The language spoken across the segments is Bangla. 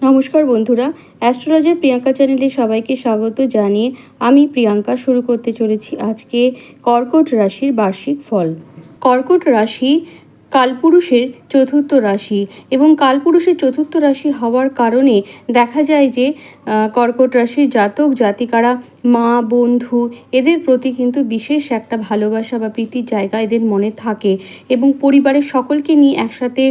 নমস্কার বন্ধুরা, অ্যাস্ট্রোলজার প্রিয়াঙ্কা চ্যানেলে সবাইকে স্বাগত জানিয়ে আমি প্রিয়াঙ্কা শুরু করতে চলেছি আজকে কর্কট রাশির বার্ষিক ফল। কর্কট রাশি কালপুরুষের চতুর্থ রাশি এবং কালপুরুষের চতুর্থ রাশি হওয়ার কারণে দেখা যায় যে কর্কট রাশির জাতক জাতিকারা মা বন্ধু এদের প্রতি কিন্তু বিশেষ একটা ভালোবাসা বা প্রীতির জায়গা এদের মনে থাকে এবং পরিবারের সকলকে নিয়ে একসাথে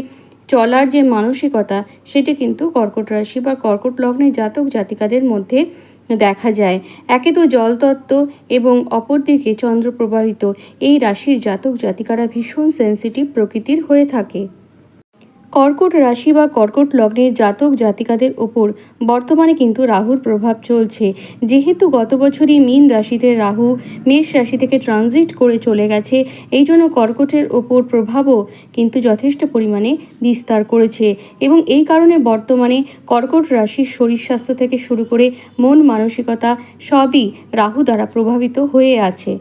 চলার যে মানসিকতা সেটা কিন্তু কর্কট রাশি বা কর্কট লগ্নের জাতক জাতিকাদের মধ্যে দেখা যায়। একে তো জলতত্ত্ব এবং অপরদিকে চন্দ্র প্রভাবিত এই রাশির জাতক জাতিকারা ভীষণ সেন্সিটিভ প্রকৃতির হয়ে থাকে। কর্কট রাশি বা কর্কট লগ্নের জাতক জাতিকাদের ওপর বর্তমানে কিন্তু রাহুর প্রভাব চলছে। যেহেতু গত বছরই মীন রাশিতে রাহু মেষ রাশি থেকে ট্রানজিট করে চলে গেছে, এই জন্য কর্কটের ওপর প্রভাবও কিন্তু যথেষ্ট পরিমাণে বিস্তার করেছে এবং এই কারণে বর্তমানে কর্কট রাশির শরীর স্বাস্থ্য থেকে শুরু করে মন মানসিকতা সবই রাহু দ্বারা প্রভাবিত হয়ে আছে।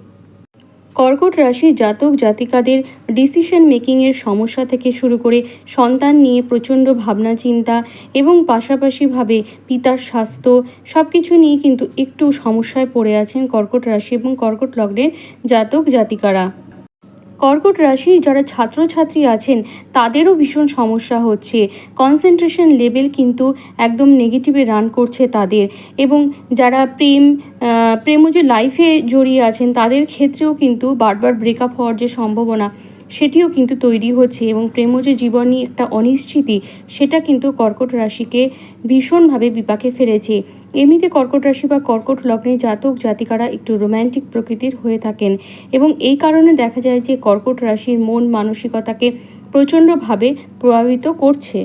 কর্কট রাশির জাতক জাতিকাদের ডিসিশন মেকিংয়ের সমস্যা থেকে শুরু করে সন্তান নিয়ে প্রচণ্ড ভাবনা চিন্তা এবং পাশাপাশিভাবে পিতার স্বাস্থ্য সব কিছু নিয়ে কিন্তু একটু সমস্যায় পড়ে আছেন কর্কট রাশি এবং কর্কট লগ্নের জাতক জাতিকারা। কর্কট রাশির যারা ছাত্রছাত্রী আছেন তাদেরও ভীষণ সমস্যা হচ্ছে, কনসেন্ট্রেশন লেভেল কিন্তু একদম নেগেটিভে রান করছে তাদের এবং যারা প্রেমজ লাইফে জড়িয়ে আছেন তাদের ক্ষেত্রেও কিন্তু বারবার ব্রেকআপ হওয়ার যে সম্ভাবনা সেটিও কিন্তু তৈরি হচ্ছে এবং প্রেমজ জীবন নিয়ে একটা অনিশ্চিতি সেটা কিন্তু কর্কট রাশিকে ভীষণভাবে বিপাকে ফেলেছে। এমনিতে কর্কট রাশি বা কর্কট লগ্নে জাতক জাতিকারা একটু রোম্যান্টিক প্রকৃতির হয়ে থাকেন এবং এই কারণে দেখা যায় যে কর্কট রাশির মন মানসিকতাকে প্রচণ্ডভাবে প্রভাবিত করছে।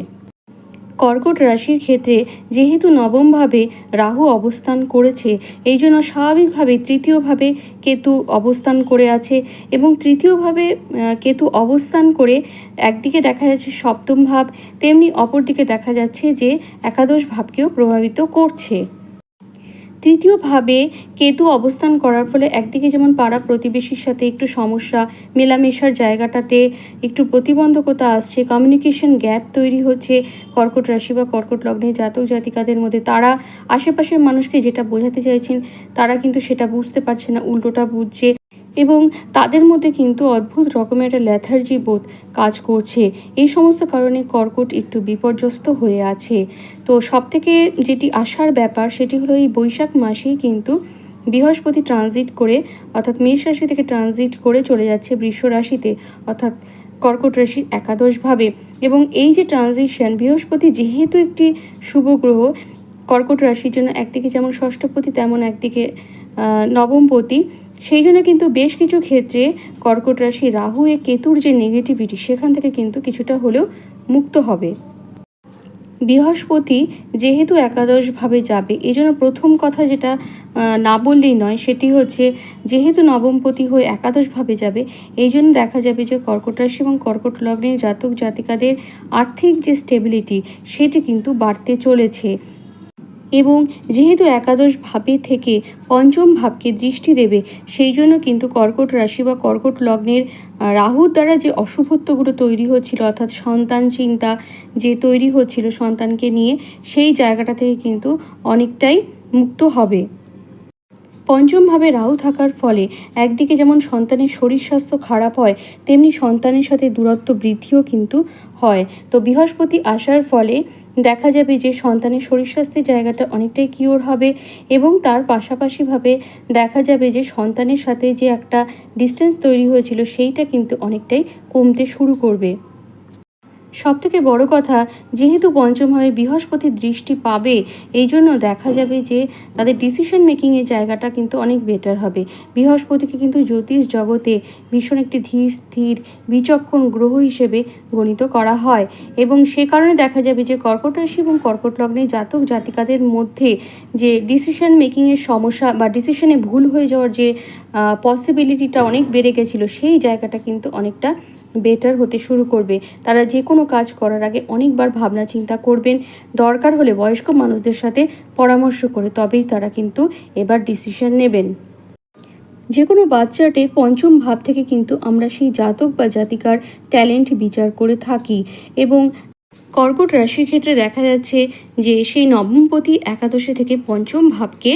কর্কট রাশির ক্ষেত্রে যেহেতু নবমভাবে রাহু অবস্থান করেছে, এই জন্য স্বাভাবিকভাবে তৃতীয়ভাবে কেতু অবস্থান করে আছে এবং তৃতীয়ভাবে কেতু অবস্থান করে একদিকে দেখা যাচ্ছে সপ্তম ভাব, তেমনি অপরদিকে দেখা যাচ্ছে যে একাদশ ভাবকেও প্রভাবিত করছে। তৃতীয়ভাবে কেতু অবস্থান করার ফলে একদিকে যেমন পাড়া প্রতিবেশীর সাথে একটু সমস্যা, মেলামেশার জায়গাটাতে একটু প্রতিবন্ধকতা আসছে, কমিউনিকেশন গ্যাপ তৈরি হচ্ছে কর্কট রাশি বা কর্কট লগ্নে জাতক জাতিকাদের মধ্যে। তারা আশেপাশের মানুষকে যেটা বোঝাতে চাইছেন তারা কিন্তু সেটা বুঝতে পারছে না, উল্টোটা বুঝছে এবং তাদের মধ্যে কিন্তু অদ্ভুত রকমের একটা ল্যাথার্জি বোধ কাজ করছে। এই সমস্ত কারণে কর্কট একটু বিপর্যস্ত হয়ে আছে। তো সবথেকে যেটি আশার ব্যাপার সেটি হলো এই বৈশাখ মাসেই কিন্তু বৃহস্পতি ট্রানজিট করে অর্থাৎ মেষ রাশি থেকে ট্রানজিট করে চলে যাচ্ছে বৃষ রাশিতে অর্থাৎ কর্কট রাশির একাদশভাবে এবং এই যে ট্রানজিশন, বৃহস্পতি যেহেতু একটি শুভ গ্রহ কর্কট রাশির জন্য একদিকে যেমন ষষ্ঠপতি তেমন একদিকে নবমপতি, সেই জন্য কিন্তু বেশ কিছু ক্ষেত্রে কর্কট রাশি রাহু এ কেতুর যে নেগেটিভিটি সেখান থেকে কিন্তু কিছুটা হলেও মুক্ত হবে। বৃহস্পতি যেহেতু একাদশভাবে যাবে এই জন্য প্রথম কথা যেটা না বললেই নয় সেটি হচ্ছে যেহেতু নবমপতি হয়ে একাদশভাবে যাবে এই জন্য দেখা যাবে যে কর্কট রাশি এবং কর্কট লগ্নের জাতক জাতিকাদের আর্থিক যে স্টেবিলিটি সেটি কিন্তু বাড়তে চলেছে এবং যেহেতু একাদশ ভাবে থেকে পঞ্চম ভাবকে দৃষ্টি দেবে সেই জন্য কিন্তু কর্কট রাশি বা কর্কট লগ্নের রাহুর দ্বারা যে অশুভত্বগুলো তৈরি হচ্ছিল অর্থাৎ সন্তান চিন্তা যে তৈরি হচ্ছিল সন্তানকে নিয়ে সেই জায়গাটা থেকে কিন্তু অনেকটাই মুক্ত হবে। পঞ্চমভাবে রাহু থাকার ফলে একদিকে যেমন সন্তানের শরীর স্বাস্থ্য খারাপ হয় তেমনি সন্তানের সাথে দূরত্ব বৃদ্ধিও কিন্তু হয়। তো বৃহস্পতি আসার ফলে দেখা যাবে যে সন্তানের শরীর স্বাস্থ্যের জায়গাটা অনেকটাই কিওর হবে এবং তার পাশাপাশিভাবে দেখা যাবে যে সন্তানের সাথে যে একটা ডিস্টেন্স তৈরি হয়েছিল সেইটা কিন্তু অনেকটাই কমতে শুরু করবে। সবথেকে বড় কথা যেহেতু পঞ্চমভাবে বৃহস্পতির দৃষ্টি পাবে এই জন্য দেখা যাবে যে তাদের ডিসিশন মেকিংয়ের জায়গাটা কিন্তু অনেক বেটার হবে। বৃহস্পতিকে কিন্তু জ্যোতিষ জগতে ভীষণ একটি ধীর স্থির বিচক্ষণ গ্রহ হিসেবে গণিত করা হয় এবং সে কারণে দেখা যাবে যে কর্কট রাশি এবং কর্কট লগ্নের জাতক জাতিকাদের মধ্যে যে ডিসিশন মেকিংয়ের সমস্যা বা ডিসিশনে ভুল হয়ে যাওয়ার যে পসিবিলিটিটা অনেক বেড়ে গেছিলো সেই জায়গাটা কিন্তু অনেকটা বেটার হতে শুরু করবে। তারা যে কোনো কাজ করার আগে অনেকবার ভাবনা চিন্তা করবেন, দরকার হলে বয়স্ক মানুষদের সাথে পরামর্শ করে তবেই তারা কিন্তু এবার ডিসিশন নেবেন। যে কোনো বাচ্চাটে পঞ্চম ভাব থেকে কিন্তু আমরা সেই জাতক বা জাতিকার ট্যালেন্ট বিচার করে থাকি এবং কর্কট রাশির ক্ষেত্রে দেখা যাচ্ছে যে সেই নবমপতি একাদশে থেকে পঞ্চম ভাবকে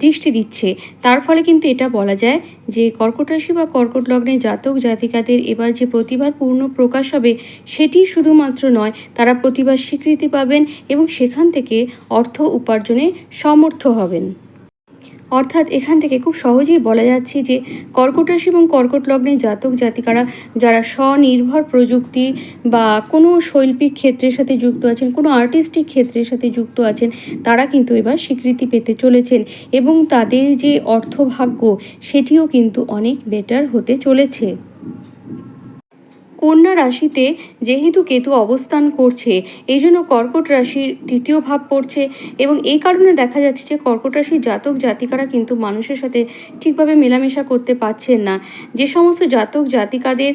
দৃষ্টি দিচ্ছে। তার ফলে কিন্তু এটা বলা যায় যে কর্কট রাশি বা কর্কট লগ্নের জাতক জাতিকাদের এবার যে প্রতিভার পূর্ণ প্রকাশ হবে সেটি শুধুমাত্র নয়, তারা প্রতিভার স্বীকৃতি পাবেন এবং সেখান থেকে অর্থ উপার্জনে সমর্থ হবেন। অর্থাৎ এখান থেকে খুব সহজেই বলা যাচ্ছে যে কর্কট রাশি এবং কর্কট লগ্নের জাতক জাতিকারা যারা স্বনির্ভর প্রযুক্তি বা কোনো শৈল্পিক ক্ষেত্রের সাথে যুক্ত আছেন, কোনো আর্টিস্টিক ক্ষেত্রের সাথে যুক্ত আছেন, তারা কিন্তু এবার স্বীকৃতি পেতে চলেছেন এবং তাদের যে অর্থভাগ্য সেটিও কিন্তু অনেক বেটার হতে চলেছে। কন্যা রাশিতে যেহেতু কেতু অবস্থান করছে, এই জন্য কর্কট রাশির দ্বিতীয় ভাব পড়ছে এবং এই কারণে দেখা যাচ্ছে যে কর্কট রাশির জাতক জাতিকারা কিন্তু মানুষের সাথে ঠিকভাবে মেলামেশা করতে পারছেন না। যে সমস্ত জাতক জাতিকাদের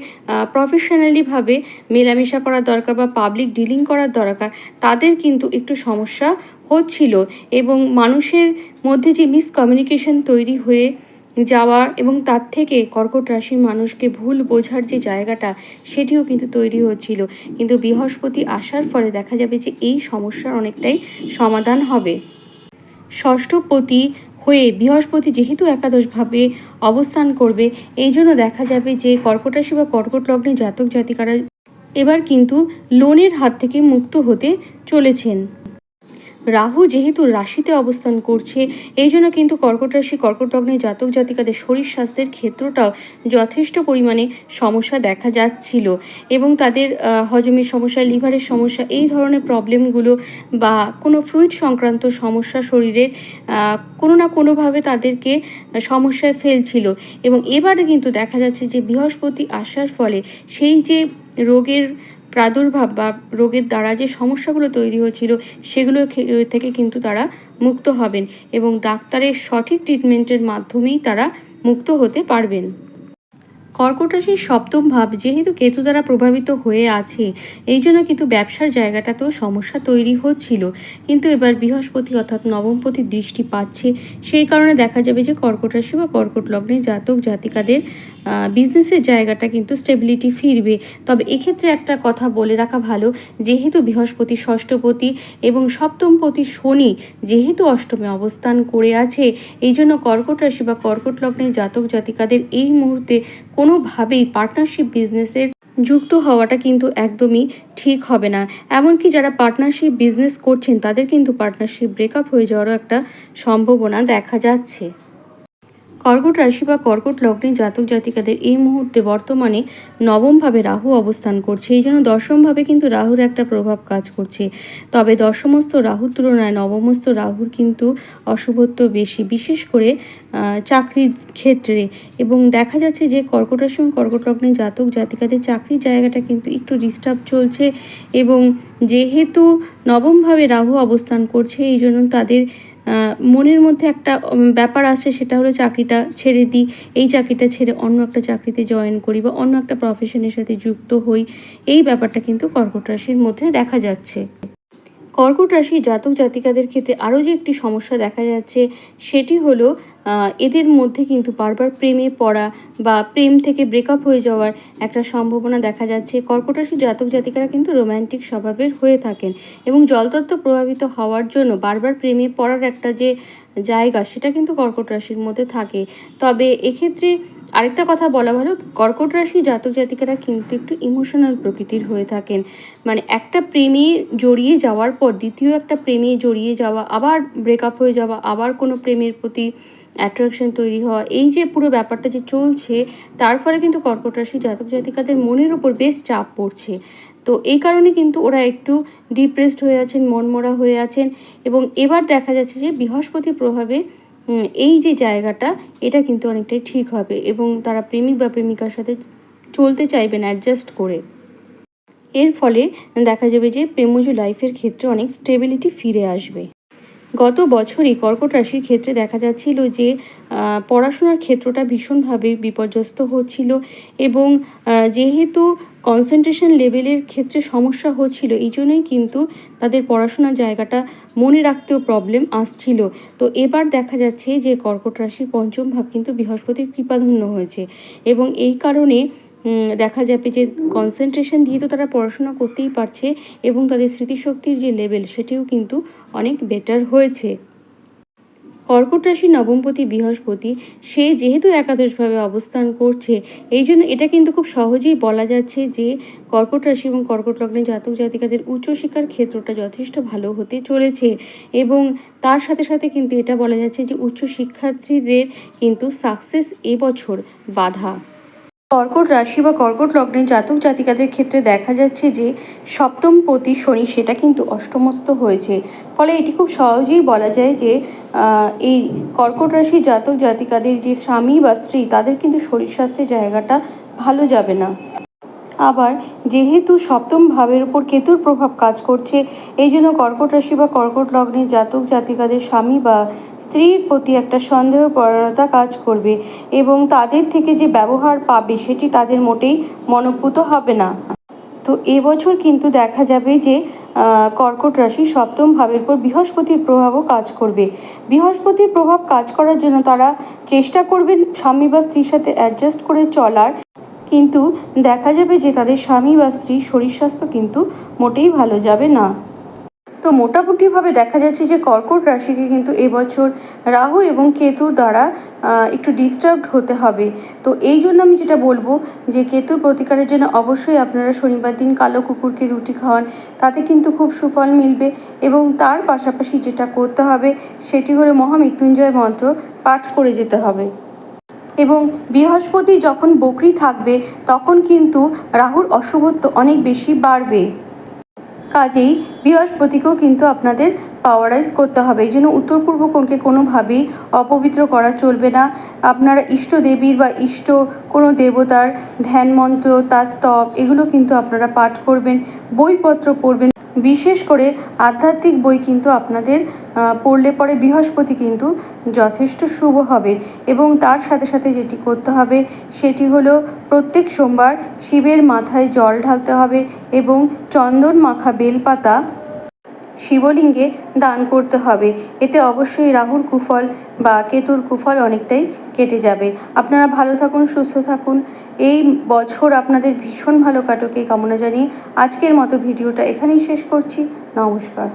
প্রফেশনালিভাবে মেলামেশা করার দরকার বা পাবলিক ডিলিং করার দরকার, তাদের কিন্তু একটু সমস্যা হচ্ছিল এবং মানুষের মধ্যে যে মিসকমিউনিকেশন তৈরি হয়ে যাওয়ার এবং তার থেকে কর্কট রাশির মানুষকে ভুল বোঝার যে জায়গাটা সেটিও কিন্তু তৈরি হচ্ছিল, কিন্তু বৃহস্পতি আসার ফলে দেখা যাবে যে এই সমস্যার অনেকটাই সমাধান হবে। ষষ্ঠপতি হয়ে বৃহস্পতি যেহেতু একাদশভাবে অবস্থান করবে, এই জন্য দেখা যাবে যে কর্কট রাশি বা কর্কট লগ্নে জাতক জাতিকারা এবার কিন্তু লোনের হাত থেকে মুক্ত হতে চলেছেন। রাহু যেহেতু রাশিতে অবস্থান করছে, এই জন্য কিন্তু কর্কট রাশি কর্কট লগ্নের জাতক জাতিকাদের শরীর স্বাস্থ্যের ক্ষেত্রটাও যথেষ্ট পরিমাণে সমস্যা দেখা যাচ্ছিল এবং তাদের হজমের সমস্যা, লিভারের সমস্যা, এই ধরনের প্রবলেমগুলো বা কোনো ফ্লুইড সংক্রান্ত সমস্যা শরীরের কোনো না কোনোভাবে তাদেরকে সমস্যায় ফেলছিল এবং এবারে কিন্তু দেখা যাচ্ছে যে বৃহস্পতি আসার ফলে সেই যে রোগের প্রাদুর্ভাব বা রোগের দ্বারা যে সমস্যাগুলো তৈরি হচ্ছিল সেগুলো থেকে কিন্তু তারা মুক্ত হবেন এবং ডাক্তারের সঠিক ট্রিটমেন্টের মাধ্যমেই তারা মুক্ত হতে পারবেন। কর্কট রাশির সপ্তম ভাব যেহেতু কেতু দ্বারা প্রভাবিত হয়ে আছে, এই জন্য কিন্তু ব্যবসার জায়গাটাতেও সমস্যা তৈরি হচ্ছিল, কিন্তু এবার বৃহস্পতি অর্থাৎ নবমপতির দৃষ্টি পাচ্ছে, সেই কারণে দেখা যাবে যে কর্কট রাশি বা কর্কট লগ্নে জাতক জাতিকাদের বিজনেসের জায়গাটা কিন্তু স্টেবিলিটি ফিরবে। তবে এক্ষেত্রে একটা কথা বলে রাখা ভালো, যেহেতু বৃহস্পতি ষষ্ঠপতি এবং সপ্তমপতি শনি যেহেতু অষ্টমে অবস্থান করে আছে, এই জন্য কর্কট রাশি বা কর্কট লগ্নের জাতক জাতিকাদের এই মুহূর্তে কোনোভাবেই পার্টনারশিপ বিজনেসের যুক্ত হওয়াটা কিন্তু একদমই ঠিক হবে না। এমনকি যারা পার্টনারশিপ বিজনেস করছেন তাদের কিন্তু পার্টনারশিপ ব্রেকআপ হয়ে যাওয়ারও একটা সম্ভাবনা দেখা যাচ্ছে। কর্কট রাশি বা কর্কট লগ্নে জাতক জাতিকাদের এই মুহূর্তে বর্তমানে নবমভাবে রাহু অবস্থান করছে, এই জন্য দশমভাবে কিন্তু রাহুর একটা প্রভাব কাজ করছে। তবে দশমস্থ রাহুর তুলনায় নবমস্থ রাহুর কিন্তু অশুভত্ব বেশি, বিশেষ করে চাকরির ক্ষেত্রে। এবং দেখা যাচ্ছে যে কর্কট রাশি এবং কর্কট লগ্নে জাতক জাতিকাদের চাকরির জায়গাটা কিন্তু একটু ডিস্টার্ব চলছে এবং যেহেতু নবমভাবে রাহু অবস্থান করছে, এই জন্য তাদের মনের মধ্যে একটা ব্যাপার আসছে, সেটা হলো চাকরিটা ছেড়ে দিই, এই চাকরিটা ছেড়ে অন্য একটা চাকরিতে জয়েন করি বা অন্য একটা প্রফেশনের সাথে যুক্ত হই, এই ব্যাপারটা কিন্তু কর্কট রাশির মধ্যে দেখা যাচ্ছে। কর্কট রাশি জাতক জাতিকাদের ক্ষেত্রে আরও যে একটি সমস্যা দেখা যাচ্ছে সেটি হলো এদের মধ্যে কিন্তু বারবার প্রেমে পড়া বা প্রেম থেকে ব্রেকআপ হয়ে যাওয়ার একটা সম্ভাবনা দেখা যাচ্ছে। কর্কট রাশি জাতক জাতিকারা কিন্তু রোম্যান্টিক স্বভাবের হয়ে থাকেন এবং জলতত্ত্ব প্রভাবিত হওয়ার জন্য বারবার প্রেমে পড়ার একটা যে জায়গা সেটা কিন্তু কর্কট রাশির মধ্যে থাকে। তবে এক্ষেত্রে আরেকটা কথা বলা ভালো, কর্কট রাশি জাতক জাতিকারা কিন্তু একটু ইমোশনাল প্রকৃতির হয়ে থাকেন, মানে একটা প্রেমে জড়িয়ে যাওয়ার পর দ্বিতীয় একটা প্রেমে জড়িয়ে যাওয়া, আবার ব্রেকআপ হয়ে যাওয়া, আবার কোনো প্রেমের প্রতি অ্যাট্রাকশন তৈরি হওয়া, এই যে পুরো ব্যাপারটা যে চলছে তার ফলে কিন্তু কর্কট রাশি জাতক জাতিকাদের মনের ওপর বেশ চাপ পড়ছে। তো এই কারণে কিন্তু ওরা একটু ডিপ্রেসড হয়ে আছেন, মনমরা হয়ে আছেন এবং এবার দেখা যাচ্ছে যে বৃহস্পতির প্রভাবে এই যে জায়গাটা এটা কিন্তু অনেকটাই ঠিক হবে এবং তারা প্রেমিক বা প্রেমিকার সাথে চলতে চাইবেন অ্যাডজাস্ট করে। এর ফলে দেখা যাবে যে প্রেমজ লাইফের ক্ষেত্রে অনেক স্টেবিলিটি ফিরে আসবে। গত বছরই কর্কট রাশির ক্ষেত্রে দেখা যাচ্ছিল যে পড়াশোনার ক্ষেত্রটা ভীষণভাবে বিপর্যস্ত হচ্ছিল এবং যেহেতু কনসেন্ট্রেশন লেভেলের ক্ষেত্রে সমস্যা হচ্ছিল, এই জন্যই কিন্তু তাদের পড়াশোনার জায়গাটা মনে রাখতেও প্রবলেম আসছিল। তো এবার দেখা যাচ্ছে যে কর্কট রাশির পঞ্চম ভাব কিন্তু বৃহস্পতির কৃপাধন্য হয়েছে এবং এই কারণে দেখা যাবে যে কনসেন্ট্রেশন দিয়ে তো তারা পড়াশোনা করতেই পারছে এবং তাদের স্মৃতিশক্তির যে লেভেল সেটিও কিন্তু অনেক বেটার হয়েছে। কর্কট রাশির নবমপতি বৃহস্পতি সে যেহেতু একাদশভাবে অবস্থান করছে, এই জন্য এটা কিন্তু খুব সহজেই বলা যাচ্ছে যে কর্কট রাশি এবং কর্কট লগ্নের জাতক জাতিকাদের উচ্চশিক্ষার ক্ষেত্রটা যথেষ্ট ভালো হতে চলেছে এবং তার সাথে সাথে কিন্তু এটা বলা যাচ্ছে যে উচ্চশিক্ষার্থীদের কিন্তু সাকসেস এবছর বাধা। কর্কট রাশি বা কর্কট লগ্নের জাতক জাতিকাদের ক্ষেত্রে দেখা যাচ্ছে যে সপ্তমপতি শনি সেটা কিন্তু অষ্টমস্ত হয়েছে, ফলে এটি খুব সহজেই বলা যায় যে এই কর্কট রাশির জাতক জাতিকাদের যে স্বামী বা স্ত্রী তাদের কিন্তু শরীর স্বাস্থ্যের জায়গাটা ভালো যাবে না। আবার যেহেতু সপ্তম ভাবের উপর কেতুর প্রভাব কাজ করছে, এই জন্য কর্কট রাশি বা কর্কট লগ্নের জাতক জাতিকাদের স্বামী বা স্ত্রীর প্রতি একটা সন্দেহপরায়ণতা কাজ করবে এবং তাদের থেকে যে ব্যবহার পাবে সেটি তাদের মোটেই মনোপুত হবে না। তো এবছর কিন্তু দেখা যাবে যে কর্কট রাশি সপ্তম ভাবের উপর বৃহস্পতির প্রভাবও কাজ করবে। বৃহস্পতির প্রভাব কাজ করার জন্য তারা চেষ্টা করবেন স্বামী বা স্ত্রীর সাথে অ্যাডজাস্ট করে চলার, কিন্তু দেখা যাবে যে তাদের স্বামী বা স্ত্রীর শরীর স্বাস্থ্য কিন্তু মোটেই ভালো যাবে না। তো মোটামুটিভাবে দেখা যাচ্ছে যে কর্কট রাশিকে কিন্তু এবছর রাহু এবং কেতুর দ্বারা একটু ডিস্টার্বড হতে হবে। তো এই জন্য আমি যেটা বলবো যে কেতুর প্রতিকারের জন্য অবশ্যই আপনারা শনিবার দিন কালো কুকুরকে রুটি খাওয়ান, তাতে কিন্তু খুব সুফল মিলবে এবং তার পাশাপাশি যেটা করতে হবে সেটি হলো মহামৃত্যুঞ্জয় মন্ত্র পাঠ করে যেতে হবে। এবং বৃহস্পতি যখন বকরি থাকবে তখন কিন্তু রাহুর অশুভত্ব অনেক বেশি বাড়বে, কাজেই বৃহস্পতিকেও কিন্তু আপনাদের পাওয়ারাইজ করতে হবে। এই জন্য উত্তর পূর্ব কোণকে কোনোভাবেই অপবিত্র করা চলবে না। আপনারা ইষ্ট দেবীর বা ইষ্ট কোনো দেবতার ধ্যান মন্ত্র, তার স্তব এগুলো কিন্তু আপনারা পাঠ করবেন, বইপত্র পড়বেন। বিশেষ করে আধ্যাত্মিক বই কিন্তু আপনাদের পড়লে পরে বৃহস্পতি কিন্তু যথেষ্ট শুভ হবে এবং তার সাথে সাথে যেটি করতে হবে সেটি হলো প্রত্যেক সোমবার শিবের মাথায় জল ঢালতে হবে এবং চন্দন মাখা বেলপাতা শিবলিঙ্গে দান করতে হবে। এতে অবশ্যই রাহুর কুফল বা কেতুর কুফল অনেকটাই কেটে যাবে। আপনারা ভালো থাকুন, সুস্থ থাকুন, এই বছর আপনাদের ভীষণ ভালো কাটুক এই কামনা জানিয়ে আজকের মতো ভিডিওটা এখানেই শেষ করছি। নমস্কার।